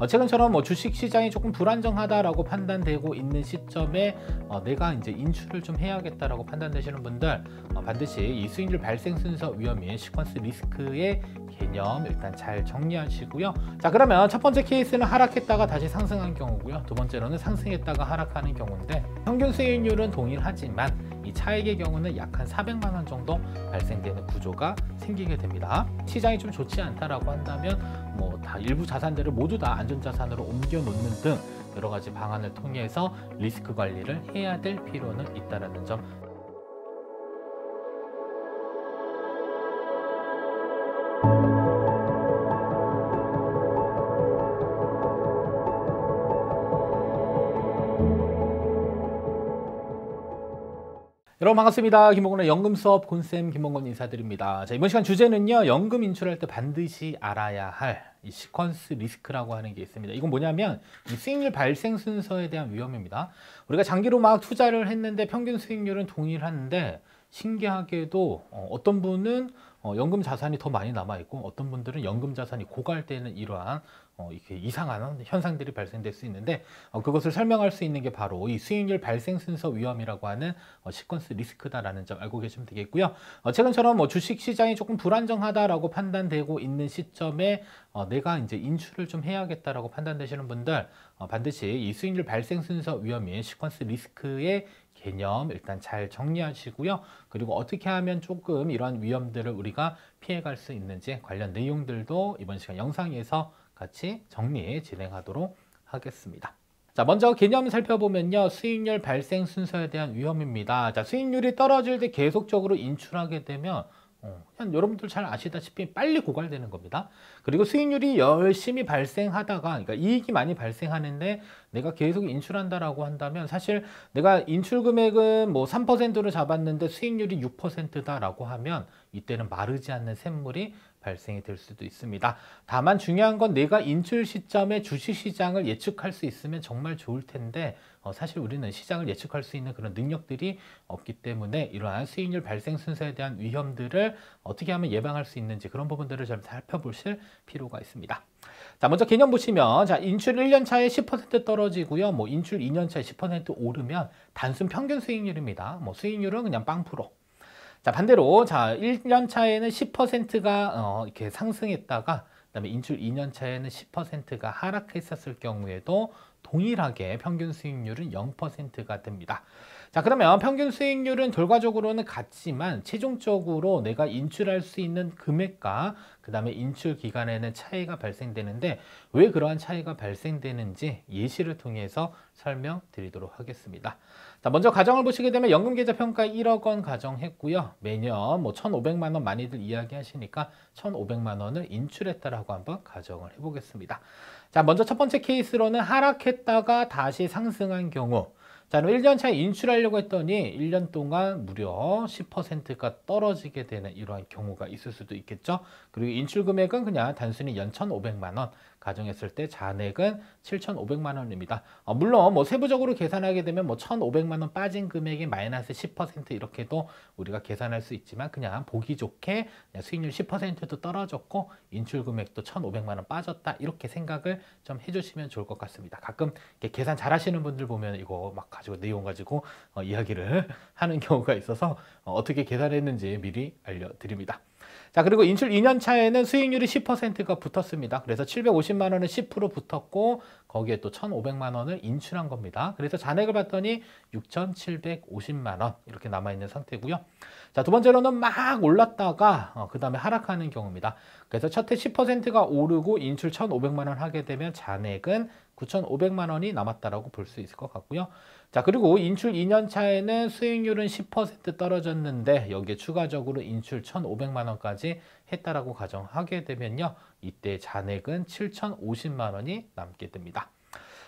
최근처럼 주식 시장이 조금 불안정하다라고 판단되고 있는 시점에 내가 이제 인출을 좀 해야겠다라고 판단되시는 분들 반드시 이 수익률 발생 순서 위험인 시퀀스 리스크의 개념 일단 잘 정리하시고요. 자, 그러면 첫 번째 케이스는 하락했다가 다시 상승한 경우고요. 두 번째로는 상승했다가 하락하는 경우인데 평균 수익률은 동일하지만 이 차익의 경우는 약 한 400만 원 정도 발생되는 구조가 생기게 됩니다. 시장이 좀 좋지 않다라고 한다면 다 일부 자산들을 모두 다 안전자산으로 옮겨 놓는 등 여러 가지 방안을 통해서 리스크 관리를 해야 될 필요는 있다는 점. 여러분 반갑습니다. 김홍건의 연금 수업 곤쌤 김홍건 인사드립니다. 자, 이번 시간 주제는요, 연금 인출할 때 반드시 알아야 할 이 시퀀스 리스크라고 하는 게 있습니다. 이건 뭐냐면 이 수익률 발생 순서에 대한 위험입니다. 우리가 장기로 막 투자를 했는데 평균 수익률은 동일한데 신기하게도 어떤 분은 연금 자산이 더 많이 남아 있고 어떤 분들은 연금 자산이 고갈되는 이러한 이렇게 이상한 현상들이 발생될 수 있는데 그것을 설명할 수 있는 게 바로 이 수익률 발생 순서 위험이라고 하는 시퀀스 리스크다라는 점 알고 계시면 되겠고요. 최근처럼 주식 시장이 조금 불안정하다라고 판단되고 있는 시점에 내가 이제 인출을 좀 해야겠다라고 판단되시는 분들 반드시 이 수익률 발생 순서 위험인 시퀀스 리스크의 개념 일단 잘 정리하시고요. 그리고 어떻게 하면 조금 이러한 위험들을 우리가 피해갈 수 있는지 관련 내용들도 이번 시간 영상에서 같이 정리 진행하도록 하겠습니다. 자, 먼저 개념 살펴보면요. 수익률 발생 순서에 대한 위험입니다. 자, 수익률이 떨어질 때 계속적으로 인출하게 되면 그냥 여러분들 잘 아시다시피 빨리 고갈되는 겁니다. 그리고 수익률이 열심히 발생하다가 그러니까 이익이 많이 발생하는데 내가 계속 인출한다라고 한다면 사실 내가 인출 금액은 3%로 잡았는데 수익률이 6%다라고 하면 이때는 마르지 않는 샘물이 발생이 될 수도 있습니다. 다만 중요한 건 내가 인출 시점에 주식시장을 예측할 수 있으면 정말 좋을 텐데 사실 우리는 시장을 예측할 수 있는 그런 능력들이 없기 때문에 이러한 수익률 발생 순서에 대한 위험들을 어떻게 하면 예방할 수 있는지 그런 부분들을 좀 살펴보실 필요가 있습니다. 자, 먼저 개념 보시면 자, 인출 1년 차에 10% 떨어지고요. 인출 2년 차에 10% 오르면 단순 평균 수익률입니다. 수익률은 그냥 0%. 자, 반대로 자 1년 차에는 10%가 이렇게 상승했다가 그다음에 인출 2년 차에는 10%가 하락했었을 경우에도 동일하게 평균 수익률은 0%가 됩니다. 자, 그러면 평균 수익률은 결과적으로는 같지만 최종적으로 내가 인출할 수 있는 금액과 그 다음에 인출 기간에는 차이가 발생되는데 왜 그러한 차이가 발생되는지 예시를 통해서 설명드리도록 하겠습니다. 자, 먼저 가정을 보시게 되면 연금계좌평가 1억 원 가정했고요. 매년 1,500만 원 많이들 이야기하시니까 1,500만 원을 인출했다라고 한번 가정을 해보겠습니다. 자, 먼저 첫 번째 케이스로는 하락했다가 다시 상승한 경우. 자, 그럼 1년 차에 인출하려고 했더니 1년 동안 무려 10%가 떨어지게 되는 이러한 경우가 있을 수도 있겠죠. 그리고 인출 금액은 그냥 단순히 연 1,500만 원 가정했을 때 잔액은 7,500만 원입니다. 물론 세부적으로 계산하게 되면 1,500만 원 빠진 금액이 마이너스 10% 이렇게도 우리가 계산할 수 있지만 그냥 보기 좋게 그냥 수익률 10%도 떨어졌고 인출 금액도 1,500만 원 빠졌다 이렇게 생각을 좀 해주시면 좋을 것 같습니다. 가끔 계산 잘 하시는 분들 보면 이거 막 가지고 내용 가지고 이야기를 하는 경우가 있어서 어떻게 계산했는지 미리 알려드립니다. 자, 그리고 인출 2년 차에는 수익률이 10%가 붙었습니다. 그래서 750만 원은 10% 붙었고 거기에 또 1,500만 원을 인출한 겁니다. 그래서 잔액을 봤더니 6,750만 원 이렇게 남아있는 상태고요. 자, 두 번째로는 막 올랐다가 그 다음에 하락하는 경우입니다. 그래서 첫 해 10%가 오르고 인출 1,500만 원 하게 되면 잔액은 9,500만 원이 남았다라고 볼 수 있을 것 같고요. 자, 그리고 인출 2년 차에는 수익률은 10% 떨어졌는데 여기에 추가적으로 인출 1,500만 원까지 했다라고 가정하게 되면요. 이때 잔액은 7,050만 원이 남게 됩니다.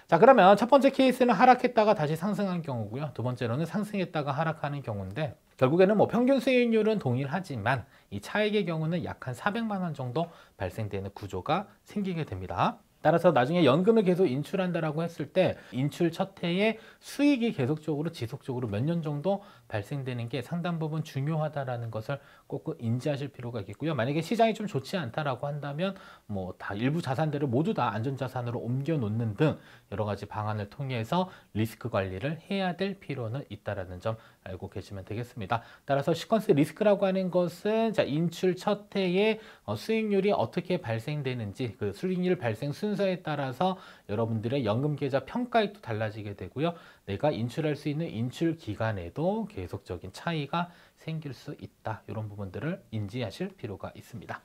자, 그러면 첫 번째 케이스는 하락했다가 다시 상승한 경우고요. 두 번째로는 상승했다가 하락하는 경우인데 결국에는 평균 수익률은 동일하지만 이 차익의 경우는 약 한 400만 원 정도 발생되는 구조가 생기게 됩니다. 따라서 나중에 연금을 계속 인출한다라고 했을 때 인출 첫 해에 수익이 계속적으로 지속적으로 몇 년 정도 발생되는 게 상당 부분 중요하다라는 것을 꼭 인지하실 필요가 있겠고요. 만약에 시장이 좀 좋지 않다라고 한다면 뭐 다 일부 자산들을 모두 다 안전자산으로 옮겨 놓는 등 여러 가지 방안을 통해서 리스크 관리를 해야 될 필요는 있다라는 점 알고 계시면 되겠습니다. 따라서 시퀀스 리스크라고 하는 것은 자, 인출 첫 해에 수익률이 어떻게 발생되는지 그 수익률 발생 순서에 따라서 여러분들의 연금 계좌 평가액도 달라지게 되고요. 내가 인출할 수 있는 인출 기간에도 계속적인 차이가 생길 수 있다. 이런 부분들을 인지하실 필요가 있습니다.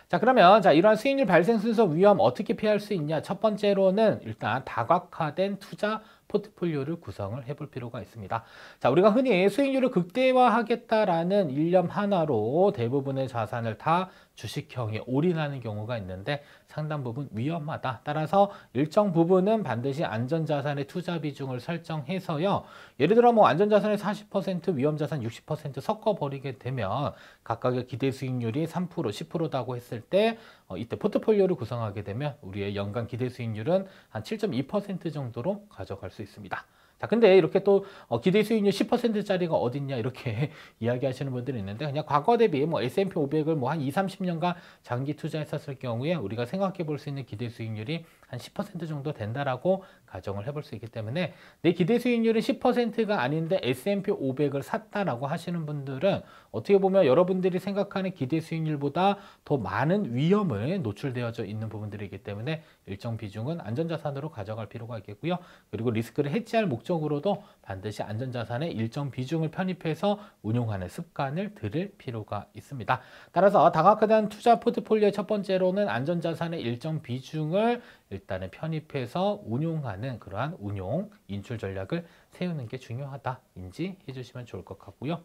자, 그러면 자, 이러한 수익률 발생 순서 위험 어떻게 피할 수 있냐? 첫 번째로는 일단 다각화된 투자 포트폴리오를 구성을 해볼 필요가 있습니다. 자, 우리가 흔히 수익률을 극대화하겠다라는 일념 하나로 대부분의 자산을 다 주식형에 올인하는 경우가 있는데 상당 부분 위험하다. 따라서 일정 부분은 반드시 안전자산의 투자 비중을 설정해서요. 예를 들어 뭐 안전자산의 40%, 위험자산 60% 섞어버리게 되면 각각의 기대 수익률이 3%, 10%다고 했을 때 이때 포트폴리오를 구성하게 되면 우리의 연간 기대 수익률은 한 7.2% 정도로 가져갈 수 있습니다. 자, 근데 이렇게 또 기대 수익률 10%짜리가 어딨냐 이렇게 이야기하시는 분들이 있는데 그냥 과거 대비 뭐 S&P 500을 뭐 한 2, 30년간 장기 투자했었을 경우에 우리가 생각해 볼 수 있는 기대 수익률이 한 10% 정도 된다라고 가정을 해볼 수 있기 때문에 내 기대 수익률은 10%가 아닌데 S&P 500을 샀다라고 하시는 분들은 어떻게 보면 여러분들이 생각하는 기대 수익률보다 더 많은 위험에 노출되어져 있는 부분들이기 때문에 일정 비중은 안전자산으로 가져갈 필요가 있겠고요. 그리고 리스크를 해지할 목적으로도 반드시 안전자산의 일정 비중을 편입해서 운용하는 습관을 들일 필요가 있습니다. 따라서 다각화된 투자 포트폴리오의 첫 번째로는 안전자산의 일정 비중을 일단은 편입해서 운용하는 그러한 운용, 인출 전략을 세우는 게 중요하다 인지해 주시면 좋을 것 같고요.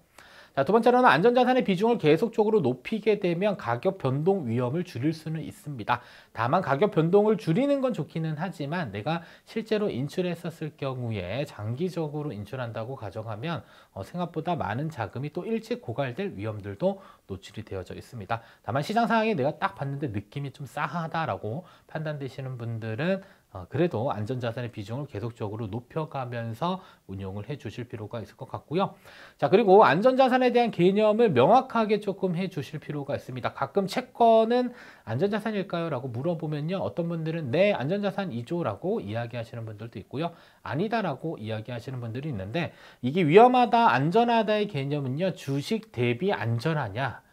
자, 두 번째로는 안전자산의 비중을 계속적으로 높이게 되면 가격 변동 위험을 줄일 수는 있습니다. 다만 가격 변동을 줄이는 건 좋기는 하지만 내가 실제로 인출했었을 경우에 장기적으로 인출한다고 가정하면 생각보다 많은 자금이 또 일찍 고갈될 위험들도 노출이 되어져 있습니다. 다만 시장 상황에 내가 딱 봤는데 느낌이 좀 싸하다라고 판단되시는 분들은 그래도 안전자산의 비중을 계속적으로 높여가면서 운용을 해 주실 필요가 있을 것 같고요. 자, 그리고 안전자산에 대한 개념을 명확하게 조금 해 주실 필요가 있습니다. 가끔 채권은 안전자산일까요? 라고 물어보면요. 어떤 분들은 네, 안전자산이죠 라고 이야기하시는 분들도 있고요. 아니다라고 이야기하시는 분들이 있는데 이게 위험하다, 안전하다의 개념은요. 주식 대비 안전하냐?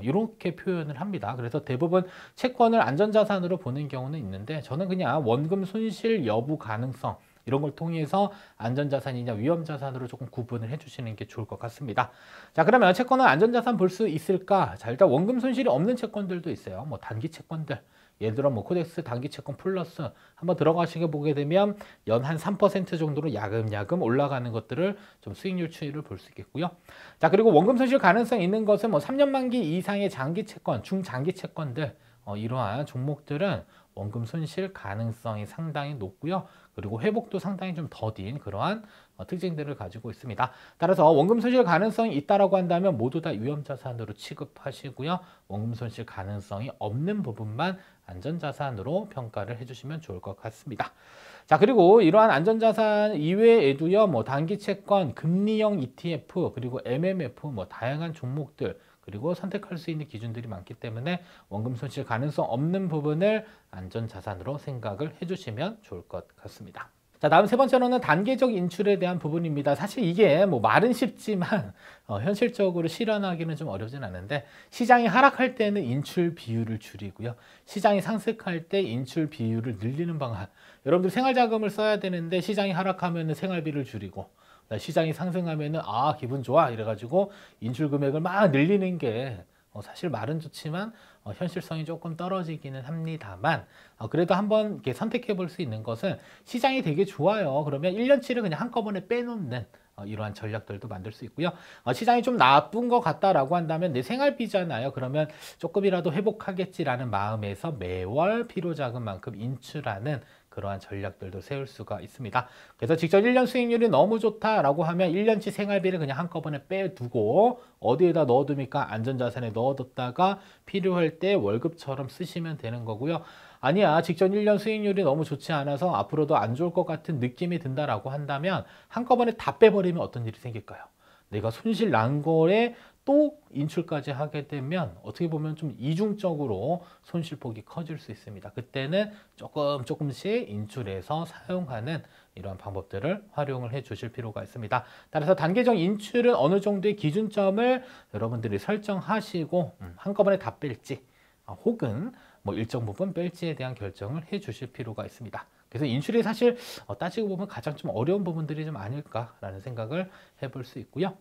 이렇게 표현을 합니다. 그래서 대부분 채권을 안전자산으로 보는 경우는 있는데 저는 그냥 원금 손실 여부 가능성 이런 걸 통해서 안전자산이냐 위험자산으로 조금 구분을 해주시는 게 좋을 것 같습니다. 자, 그러면 채권은 안전자산 볼 수 있을까? 자, 일단 원금 손실이 없는 채권들도 있어요. 뭐 단기 채권들. 예를 들어 뭐 코덱스 단기 채권 플러스 한번 들어가시게 보게 되면 연 한 3% 정도로 야금야금 올라가는 것들을 좀 수익률 추이를 볼 수 있겠고요. 자, 그리고 원금 손실 가능성 있는 것은 뭐 3년 만기 이상의 장기 채권, 중장기 채권들 이러한 종목들은 원금 손실 가능성이 상당히 높고요. 그리고 회복도 상당히 좀 더딘 그러한 특징들을 가지고 있습니다. 따라서 원금 손실 가능성이 있다라고 한다면 모두 다 위험자산으로 취급하시고요. 원금 손실 가능성이 없는 부분만 안전자산으로 평가를 해주시면 좋을 것 같습니다. 자, 그리고 이러한 안전자산 이외에도요, 뭐 단기 채권, 금리형 ETF, 그리고 MMF, 뭐 다양한 종목들, 그리고 선택할 수 있는 기준들이 많기 때문에 원금 손실 가능성 없는 부분을 안전자산으로 생각을 해주시면 좋을 것 같습니다. 자, 다음 세 번째로는 단계적 인출에 대한 부분입니다. 사실 이게 뭐 말은 쉽지만 현실적으로 실현하기는 좀 어렵진 않은데 시장이 하락할 때는 인출 비율을 줄이고요. 시장이 상승할 때 인출 비율을 늘리는 방안. 여러분들 생활자금을 써야 되는데 시장이 하락하면 생활비를 줄이고 시장이 상승하면은 기분 좋아 이래가지고 인출 금액을 막 늘리는 게 사실 말은 좋지만 현실성이 조금 떨어지기는 합니다만 그래도 한번 이렇게 선택해 볼 수 있는 것은 시장이 되게 좋아요. 그러면 1년치를 그냥 한꺼번에 빼놓는 이러한 전략들도 만들 수 있고요. 시장이 좀 나쁜 것 같다라고 한다면 내 생활비잖아요. 그러면 조금이라도 회복하겠지라는 마음에서 매월 필요자금만큼 인출하는 그러한 전략들도 세울 수가 있습니다. 그래서 직접 1년 수익률이 너무 좋다라고 하면 1년치 생활비를 그냥 한꺼번에 빼두고 어디에다 넣어둡니까? 안전자산에 넣어뒀다가 필요할 때 월급처럼 쓰시면 되는 거고요. 아니야, 직전 1년 수익률이 너무 좋지 않아서 앞으로도 안 좋을 것 같은 느낌이 든다라고 한다면 한꺼번에 다 빼버리면 어떤 일이 생길까요? 내가 손실 난 거에 또 인출까지 하게 되면 어떻게 보면 좀 이중적으로 손실폭이 커질 수 있습니다. 그때는 조금씩 인출해서 사용하는 이러한 방법들을 활용을 해 주실 필요가 있습니다. 따라서 단계적 인출은 어느 정도의 기준점을 여러분들이 설정하시고 한꺼번에 다 뺄지 혹은 뭐 일정 부분 뺄지에 대한 결정을 해 주실 필요가 있습니다. 그래서 인출이 사실 따지고 보면 가장 좀 어려운 부분들이 좀 아닐까라는 생각을 해볼 수 있고요.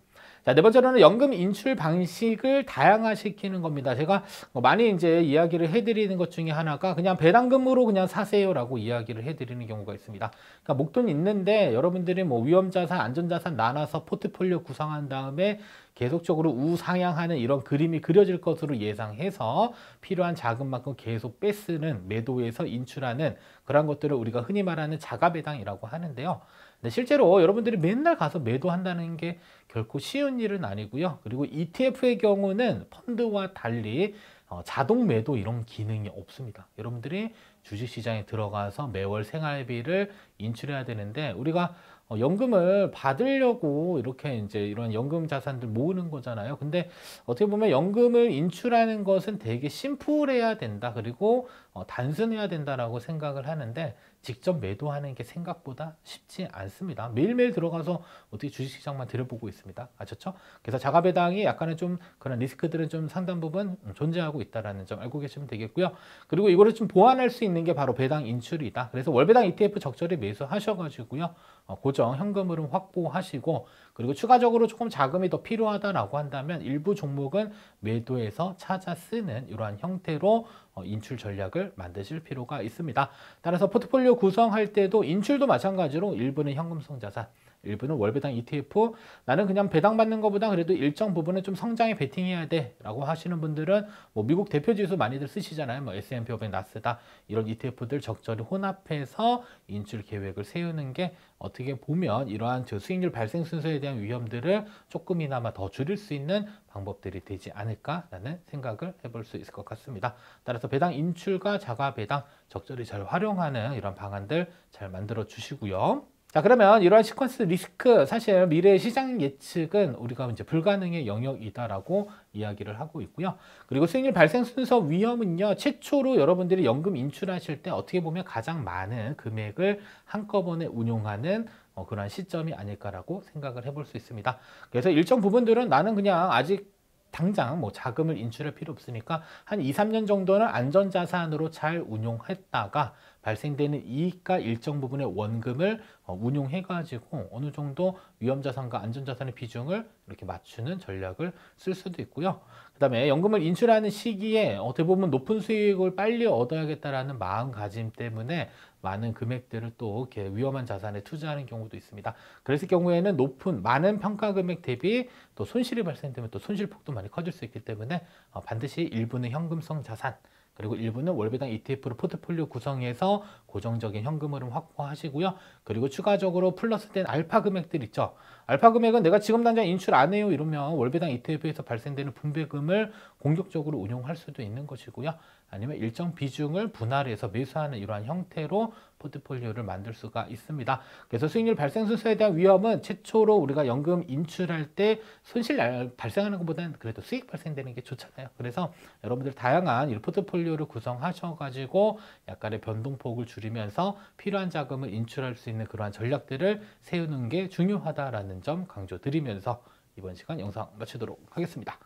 자, 네 번째로는 연금 인출 방식을 다양화시키는 겁니다. 제가 많이 이제 이야기를 해드리는 것 중에 하나가 그냥 배당금으로 그냥 사세요라고 이야기를 해드리는 경우가 있습니다. 그러니까 목돈 있는데 여러분들이 뭐 위험자산, 안전자산 나눠서 포트폴리오 구성한 다음에 계속적으로 우상향하는 이런 그림이 그려질 것으로 예상해서 필요한 자금만큼 계속 빼쓰는 매도에서 인출하는 그런 것들을 우리가 흔히 말하는 자가배당이라고 하는데요. 근데 실제로 여러분들이 맨날 가서 매도한다는 게 결코 쉬운 일은 아니고요. 그리고 ETF의 경우는 펀드와 달리 자동 매도 이런 기능이 없습니다. 여러분들이 주식시장에 들어가서 매월 생활비를 인출해야 되는데 우리가 연금을 받으려고 이렇게 이제 이런 연금 자산들 모으는 거잖아요. 근데 어떻게 보면 연금을 인출하는 것은 되게 심플해야 된다. 그리고 단순해야 된다라고 생각을 하는데 직접 매도하는 게 생각보다 쉽지 않습니다. 매일매일 들어가서 어떻게 주식시장만 들여보고 있습니다. 아셨죠? 그래서 자가배당이 약간의 좀 그런 리스크들은 좀 상당 부분 존재하고 있다는 점 알고 계시면 되겠고요. 그리고 이거를 좀 보완할 수 있는 게 바로 배당 인출이다. 그래서 월배당 ETF 적절히 매수하셔가지고요. 고정 현금 흐름 확보하시고 그리고 추가적으로 조금 자금이 더 필요하다라고 한다면 일부 종목은 매도해서 찾아 쓰는 이러한 형태로 인출 전략을 만드실 필요가 있습니다. 따라서 포트폴리오 구성할 때도 인출도 마찬가지로 일부는 현금성 자산, 일부는 월배당 ETF, 나는 그냥 배당받는 것보다 그래도 일정 부분은 좀 성장에 베팅해야 돼 라고 하시는 분들은 뭐 미국 대표지수 많이들 쓰시잖아요. 뭐 S&P 500, 나스닥 이런 ETF들 적절히 혼합해서 인출 계획을 세우는 게 어떻게 보면 이러한 수익률 발생 순서에 대한 위험들을 조금이나마 더 줄일 수 있는 방법들이 되지 않을까라는 생각을 해볼 수 있을 것 같습니다. 따라서 배당 인출과 자가 배당 적절히 잘 활용하는 이런 방안들 잘 만들어 주시고요. 자, 그러면 이러한 시퀀스 리스크, 사실 미래 시장 예측은 우리가 이제 불가능의 영역이다라고 이야기를 하고 있고요. 그리고 수익률 발생 순서 위험은요, 최초로 여러분들이 연금 인출하실 때 어떻게 보면 가장 많은 금액을 한꺼번에 운용하는 그런 시점이 아닐까라고 생각을 해볼 수 있습니다. 그래서 일정 부분들은 나는 그냥 아직 당장 뭐 자금을 인출할 필요 없으니까 한 2, 3년 정도는 안전자산으로 잘 운용했다가 발생되는 이익과 일정 부분의 원금을 운용해가지고 어느 정도 위험자산과 안전자산의 비중을 이렇게 맞추는 전략을 쓸 수도 있고요. 그 다음에 연금을 인출하는 시기에 어떻게 보면 높은 수익을 빨리 얻어야겠다라는 마음가짐 때문에 많은 금액들을 또 이렇게 위험한 자산에 투자하는 경우도 있습니다. 그랬을 경우에는 많은 평가 금액 대비 또 손실이 발생되면 또 손실폭도 많이 커질 수 있기 때문에 반드시 일부는 현금성 자산, 그리고 일부는 월배당 ETF로 포트폴리오 구성해서 고정적인 현금 흐름 확보하시고요. 그리고 추가적으로 플러스된 알파 금액들 있죠. 알파 금액은 내가 지금 당장 인출 안 해요 이러면 월배당 ETF에서 발생되는 분배금을 공격적으로 운용할 수도 있는 것이고요. 아니면 일정 비중을 분할해서 매수하는 이러한 형태로 포트폴리오를 만들 수가 있습니다. 그래서 수익률 발생 순서에 대한 위험은 최초로 우리가 연금 인출할 때 손실 발생하는 것보다는 그래도 수익 발생되는 게 좋잖아요. 그래서 여러분들 다양한 이 포트폴리오를 구성하셔가지고 약간의 변동폭을 줄이면서 필요한 자금을 인출할 수 있는 그러한 전략들을 세우는 게 중요하다라는 점 강조드리면서 이번 시간 영상 마치도록 하겠습니다.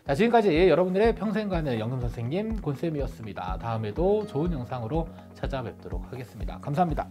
자, 지금까지 여러분들의 평생 가는 연금 선생님 곤쌤이었습니다. 다음에도 좋은 영상으로 찾아뵙도록 하겠습니다. 감사합니다.